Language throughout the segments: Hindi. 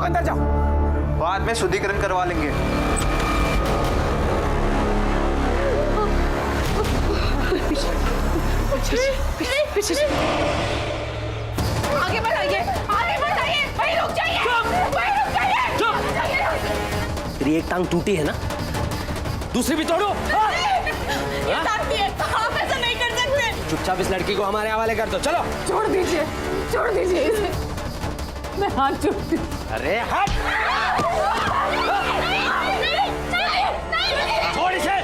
लोग अंदर जाओ, बाद में शुद्धिकरण करवा लेंगे। आगे बढ़ाइए, आगे बढ़ाइए, वहीं रुक जाइए, वहीं रुक जाइए। तेरी एक टांग टूटी है ना, दूसरी भी तोड़ो। ये शांति है, आप ऐसा नहीं कर सकते। चुपचाप इस लड़की को हमारे हवाले कर दो। चलो छोड़ दीजिए इसे, मैं हाथ जोड़ती हूँ। अरे हट, छोड़ इसे।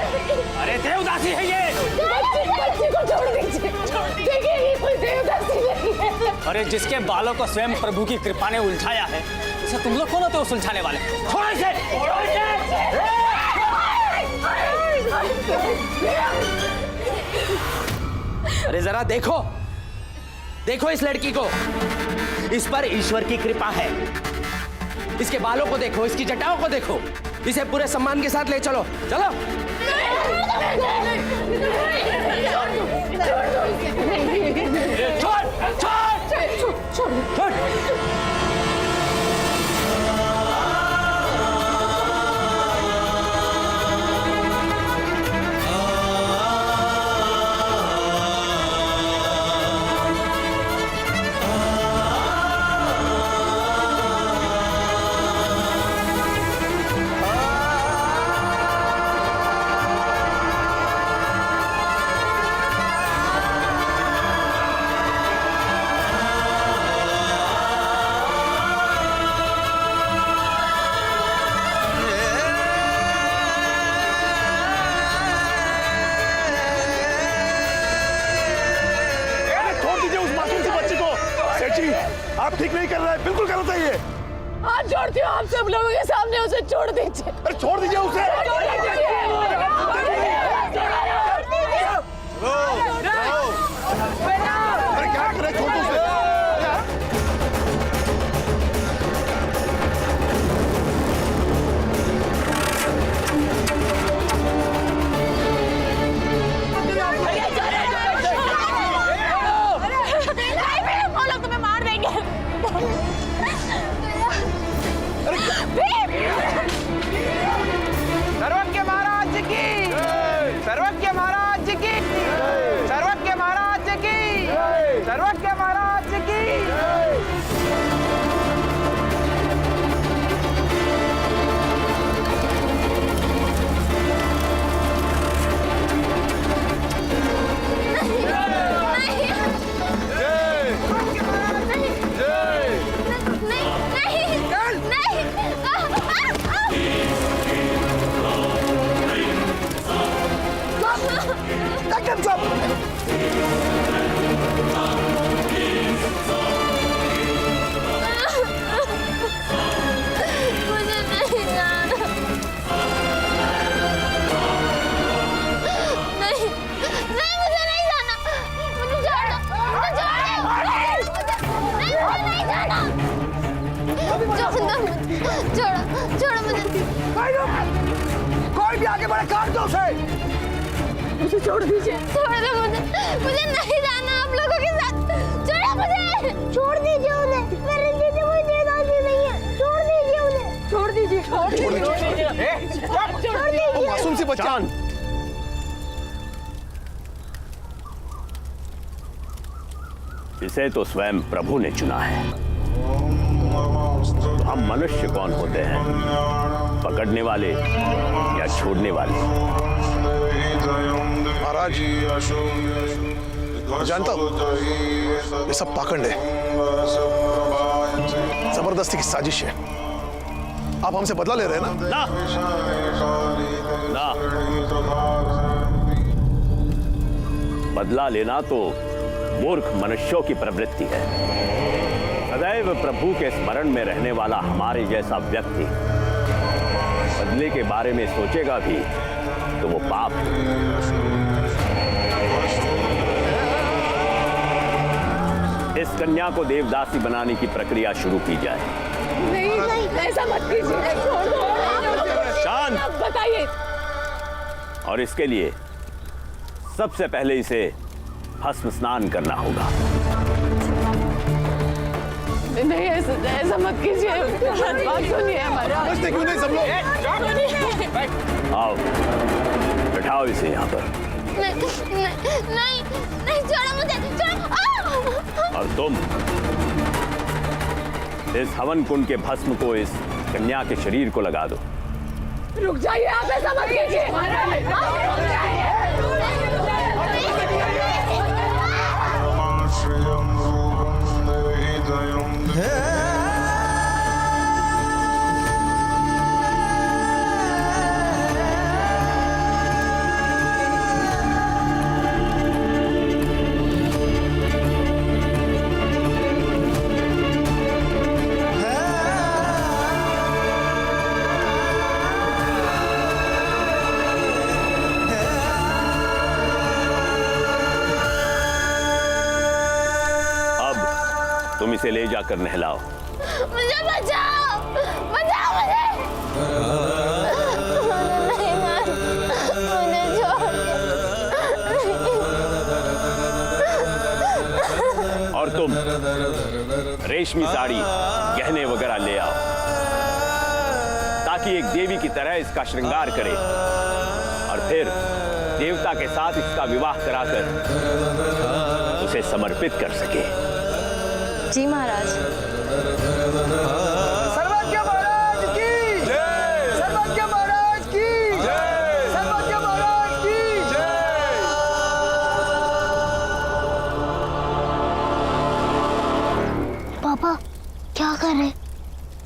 अरे देवदासी है ये। बच्ची को छोड़ दीजिए, देखिए ये कोई देवदासी नहीं है। अरे जिसके बालों को स्वयं प्रभु की कृपा ने उलझाया है, इसे तुम लोग कौन होते हो सुलझाने वाले? छोड़ इसे। अरे जरा देखो, देखो इस लड़की को, इस पर ईश्वर की कृपा है। इसके बालों को देखो, इसकी जटाओं को देखो, इसे पूरे सम्मान के साथ ले चलो। चलो छोड़ छोड़ छोड़। आप ठीक नहीं कर रहे हैं, बिल्कुल गलत है ये। हाथ जोड़ती हूँ आप सब लोगों के सामने, उसे छोड़ दीजिए। अरे छोड़ दीजिए उसे। अरे क्या कर रहे, छोड़ दो उसे। सर्वज्ञ महाराज की, सर्वज्ञ महाराज की, सर्वज्ञ महाराज की, सर्वज्ञ महाराज की। छोड़ो मुझे। कोई भी आगे बढ़े, काट दो उसे। मुझे छोड़ दीजिए। छोड़ दो मुझे नहीं जाना आप लोगों के साथ। छोड़ो मुझे। छोड़ दीजिए उन्हें, मेरे दीदी कोई देवदासी नहीं है। छोड़ दीजिए उन्हें। छोड़ दीजिए। छोड़ दीजिए। मासूम सी बच्चा। इसे तो स्वयं प्रभु ने चुना है। तो हम मनुष्य कौन होते हैं, पकड़ने वाले या छोड़ने वाले? महाराज, जानता हूं ये सब पाखंड है, जबरदस्ती की साजिश है। आप हमसे बदला ले रहे हैं ना? ना, बदला लेना तो मूर्ख मनुष्यों की प्रवृत्ति है। सदैव प्रभु के स्मरण में रहने वाला हमारे जैसा व्यक्ति बदले के बारे में सोचेगा भी तो वो पाप है। इस कन्या को देवदासी बनाने की प्रक्रिया शुरू की जाए। नहीं, ऐसा मत कीजिए। शांत। बताइए। और इसके लिए सबसे पहले इसे भस्म स्नान करना होगा। नहीं ऐसा मत कीजिए, बात सुनिए हमारा। समझते क्यों नहीं सब लोग? आओ, बैठाओ इसे यहाँ पर। नहीं छोड़ो मुझे, छोड़ो। और तुम इस हवन कुंड के भस्म को इस कन्या के शरीर को लगा दो। रुक जाइए, आप ऐसा मत कीजिए। तुम इसे ले जाकर नहलाओ। मुझे बचाओ, बचाओ मुझे। नहीं मार, मुझे छोड़। और तुम रेशमी साड़ी, गहने वगैरह ले आओ ताकि एक देवी की तरह इसका श्रृंगार करे और फिर देवता के साथ इसका विवाह कराकर उसे समर्पित कर सके। जी महाराज। सर्वज्ञ महाराज की जय, सर्वज्ञ महाराज की जय, सर्वज्ञ महाराज की जय। पापा क्या करें?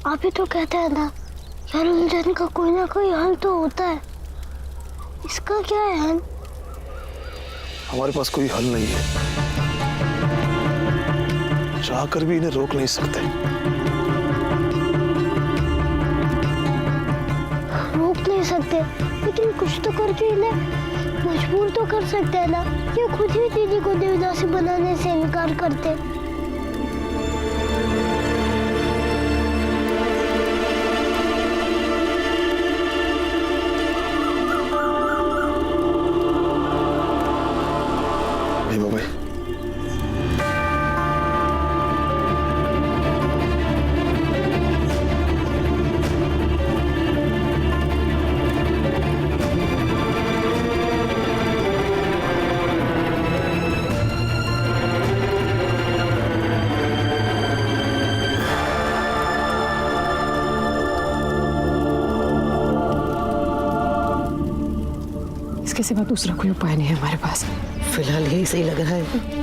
आप ही तो कहते हैं ना यार, उलझन का कोई ना कोई हल तो होता है। इसका क्या है हल? हमारे पास कोई हल नहीं है, चाहकर भी इन्हें रोक नहीं सकते। रोक नहीं सकते, लेकिन कुछ तो करके इन्हें मजबूर तो कर सकते हैं ना। ये खुद ही दीदी को देवदासी बनाने से इनकार करते। भीमा भाई, इसके सिवा दूसरा कोई उपाय नहीं है हमारे पास। फिलहाल यही सही लग रहा है।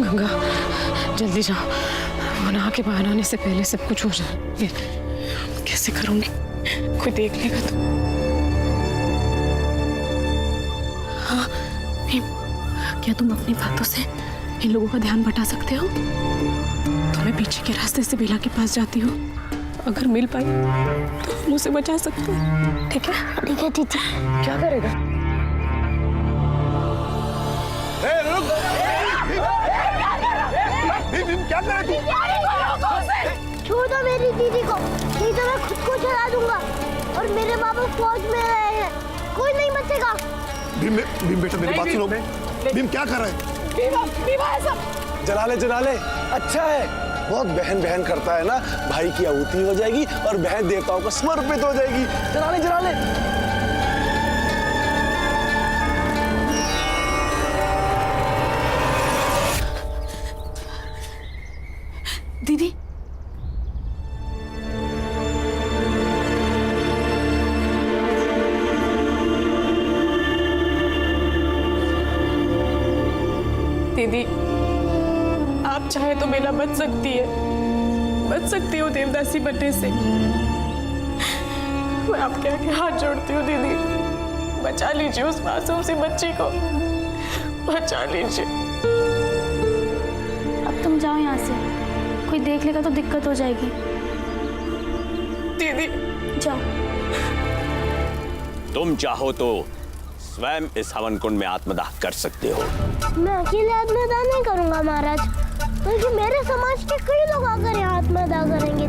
गंगा जल्दी जाओ, मना के बाहर आने से पहले सब कुछ हो जाए। कैसे करूंगी, कोई देख लेगा तो। हाँ भीम, क्या तुम अपनी बातों से इन लोगों का ध्यान बटा सकते हो? तो मैं पीछे के रास्ते से बेला के पास जाती हूँ, अगर मिल पाई तो हम उसे बचा सकते हैं। ठीक है? ठीक है दीदी। क्या करेगा? क्या करे तू? छोड़ दो मेरी दीदी को, नहीं तो मैं खुद को चला दूंगा। और मेरे बाबा फौज में रहे हैं, कोई नहीं बचेगा। भीम बेटा मेरी बात सुनो। भीम क्या कर रहा है? भीमा ऐसा जला ले, अच्छा है, बहुत बहन बहन करता है ना, भाई की आहुति हो जाएगी और बहन देवताओं को समर्पित हो जाएगी। जला ले जला ले। दीदी, दीदी, आप चाहे तो बेला बच सकती हो देवदासी बनने से। मैं आपके आगे हाथ जोड़ती हूँ दीदी, बचा लीजिए उस मासूम सी बच्ची को, बचा लीजिए। अब तुम जाओ यहाँ से, कोई देख लेगा तो दिक्कत हो जाएगी। दीदी जाओ। तुम चाहो तो स्वयं इस हवन कुंड में आत्मदाह कर सकते हो। मैं अकेले आत्मदाह नहीं करूंगा महाराज, बल्कि मेरे समाज के कई लोग आकर यहाँ आत्मदाह करेंगे,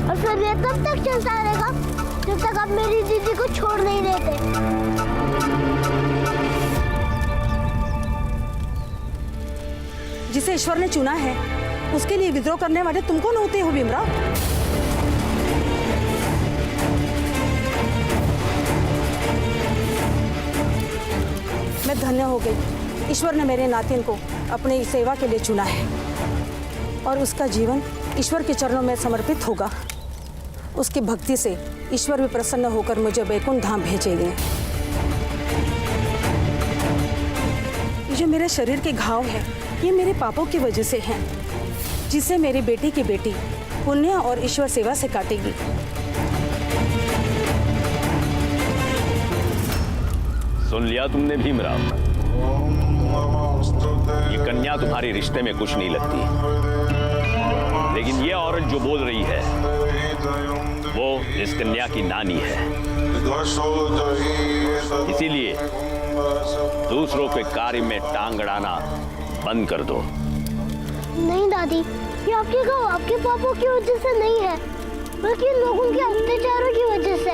और फिर ये तब तक चलता रहेगा जब तक आप मेरी दीदी को छोड़ नहीं देते। जिसे ईश्वर ने चुना है उसके लिए विद्रोह करने वाले तुम कौन होते हो भीमराव? मैं धन्य हो गई, ईश्वर ने मेरे नातिन को अपनी सेवा के लिए चुना है और उसका जीवन ईश्वर के चरणों में समर्पित होगा। उसकी भक्ति से ईश्वर भी प्रसन्न होकर मुझे वैकुंठ धाम भेजेंगे। ये जो मेरे शरीर के घाव है ये मेरे पापों की वजह से हैं, जिसे मेरी बेटी की बेटी पुण्य और ईश्वर सेवा से काटेगी। सुन लिया तुमने भीमराव, ये कन्या तुम्हारे रिश्ते में कुछ नहीं लगती, लेकिन ये औरत जो बोल रही है वो इस कन्या की नानी है। इसीलिए दूसरों के कार्य में टांग अड़ाना बंद कर दो। नहीं दादी, ये आपके गाँव आपके पापों की वजह से नहीं है, बल्कि इन लोगों के अत्याचारों की वजह से।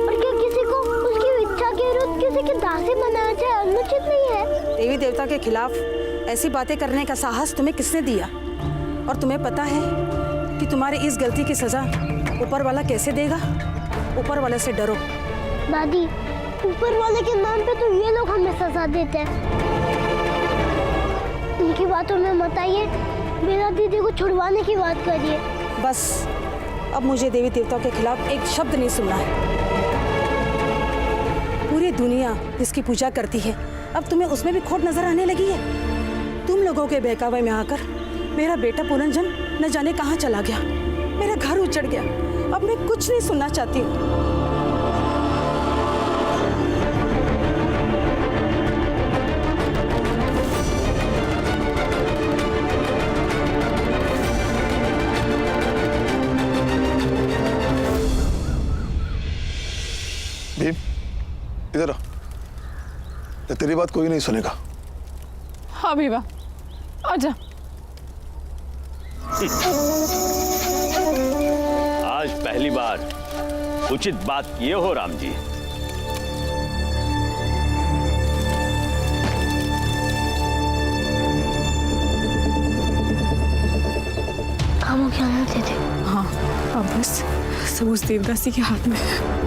और क्या किसी को उसकी इच्छा के विरुद्ध किसी की दासी बनाना चाहे अनुचित नहीं है? देवी देवता के खिलाफ ऐसी बातें करने का साहस तुम्हें किसने दिया? और तुम्हें पता है कि तुम्हारी इस गलती की सजा ऊपर वाला कैसे देगा? ऊपर वाले से डरो। दादी, ऊपर वाले के नाम पे तो ये लोग हमें सजा देते हैं। उनकी बातों में मत आइए, मेरा दीदी को छुड़वाने की बात करिए। बस अब मुझे देवी देवताओं के खिलाफ एक शब्द नहीं सुनना है। पूरी दुनिया जिसकी पूजा करती है अब तुम्हें उसमें भी खोट नजर आने लगी है। तुम लोगों के बहकावे में आकर मेरा बेटा पुरंजन न जाने कहाँ चला गया, मेरा घर उजड़ गया। अब मैं कुछ नहीं सुनना चाहती हूँ। भीम, इधर आ। तेरी बात कोई नहीं सुनेगा। हाँ भीमा, आजा। आज पहली बार उचित बात किए हो राम जी। कामों क्या होते थे? हाँ, अब बस सब उस देवदासी के हाथ में है।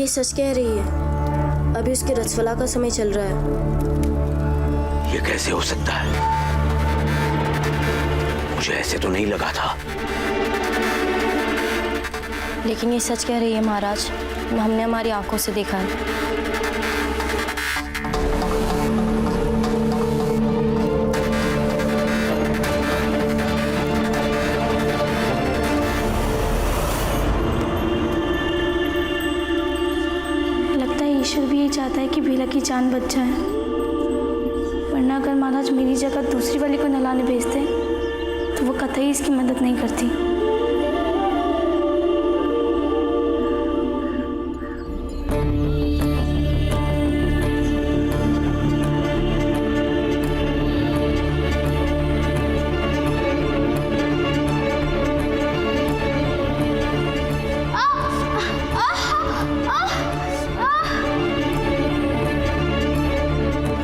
ये सच कह रही है। अभी उसके रसवला का समय चल रहा है। ये कैसे हो सकता है? मुझे ऐसे तो नहीं लगा था। लेकिन ये सच कह रही है महाराज, हमने हमारी आंखों से देखा है। लगता है ईश्वर भी यही चाहता है कि बेला की जान बच जाए, वरना अगर महाराज मेरी जगह दूसरी वाली को नहलाने भेजते तो वो कतई इसकी मदद नहीं करती।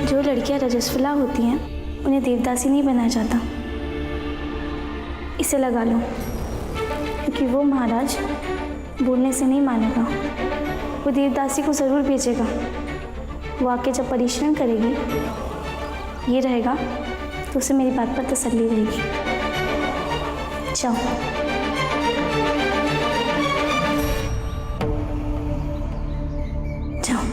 जो लड़कियां रजस्वला होती हैं उन्हें देवदासी नहीं बनाया जाता। इसे लगा लो, क्योंकि वो महाराज बोलने से नहीं मानेगा। वो देवदासी को ज़रूर भेजेगा। वो आके जब परिश्रम करेगी, ये रहेगा तो उसे मेरी बात पर तसल्ली रहेगी। जाओ। जाओ।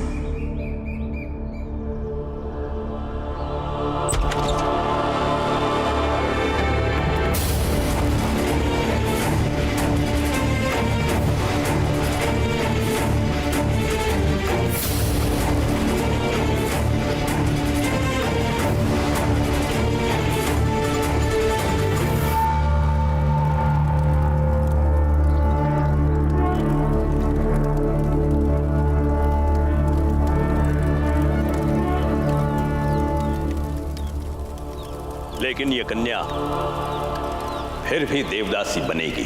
लेकिन ये कन्या फिर भी देवदासी बनेगी।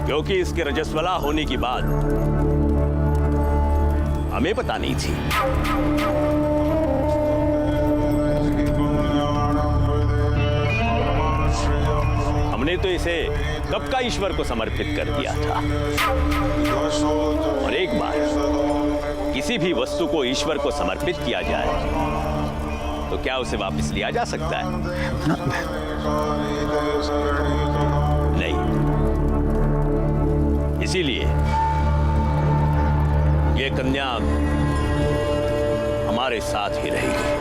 क्योंकि इसके रजस्वला होने की बात हमें पता नहीं थी। हमने तो इसे कब का ईश्वर को समर्पित कर दिया था। और एक बार किसी भी वस्तु को ईश्वर को समर्पित किया जाए तो क्या उसे वापस लिया जा सकता है? नहीं। इसीलिए ये कन्या हमारे साथ ही रहेगी।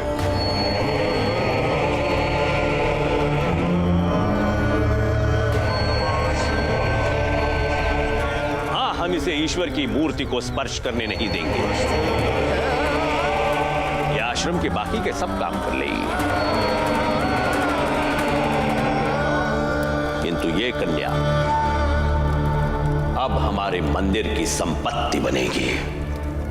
हम इसे ईश्वर की मूर्ति को स्पर्श करने नहीं देंगे। यह आश्रम के बाकी के सब काम कर लेगी, किंतु ये कन्या अब हमारे मंदिर की संपत्ति बनेगी।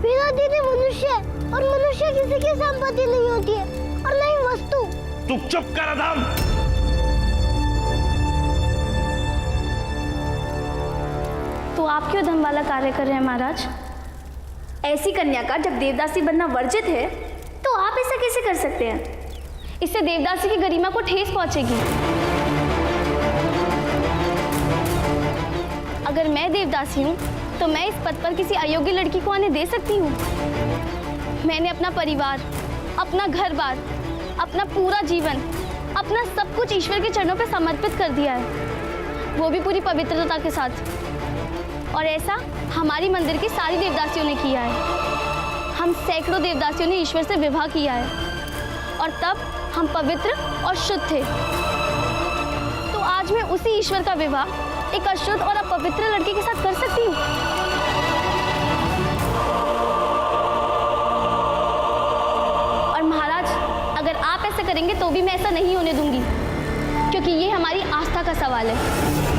बेला दीदी मनुष्य है और मनुष्य किसी की संपत्ति नहीं होती है, और नहीं वस्तु। तू चुप कर अधम। तो आप क्यों धन वाला कार्य कर रहे हैं महाराज? ऐसी कन्या का जब देवदासी बनना वर्जित है तो आप ऐसा कैसे कर सकते हैं? इससे देवदासी की गरिमा को ठेस पहुंचेगी। अगर मैं देवदासी हूँ तो मैं इस पद पर किसी अयोग्य लड़की को आने दे सकती हूँ? मैंने अपना परिवार, अपना घर-बार, अपना पूरा जीवन, अपना सब कुछ ईश्वर के चरणों पर समर्पित कर दिया है, वो भी पूरी पवित्रता के साथ। और ऐसा हमारी मंदिर की सारी देवदासियों ने किया है। हम सैकड़ों देवदासियों ने ईश्वर से विवाह किया है, और तब हम पवित्र और शुद्ध थे। तो आज मैं उसी ईश्वर का विवाह एक अशुद्ध और अपवित्र लड़के के साथ कर सकती हूँ? और महाराज, अगर आप ऐसा करेंगे तो भी मैं ऐसा नहीं होने दूंगी, क्योंकि ये हमारी आस्था का सवाल है।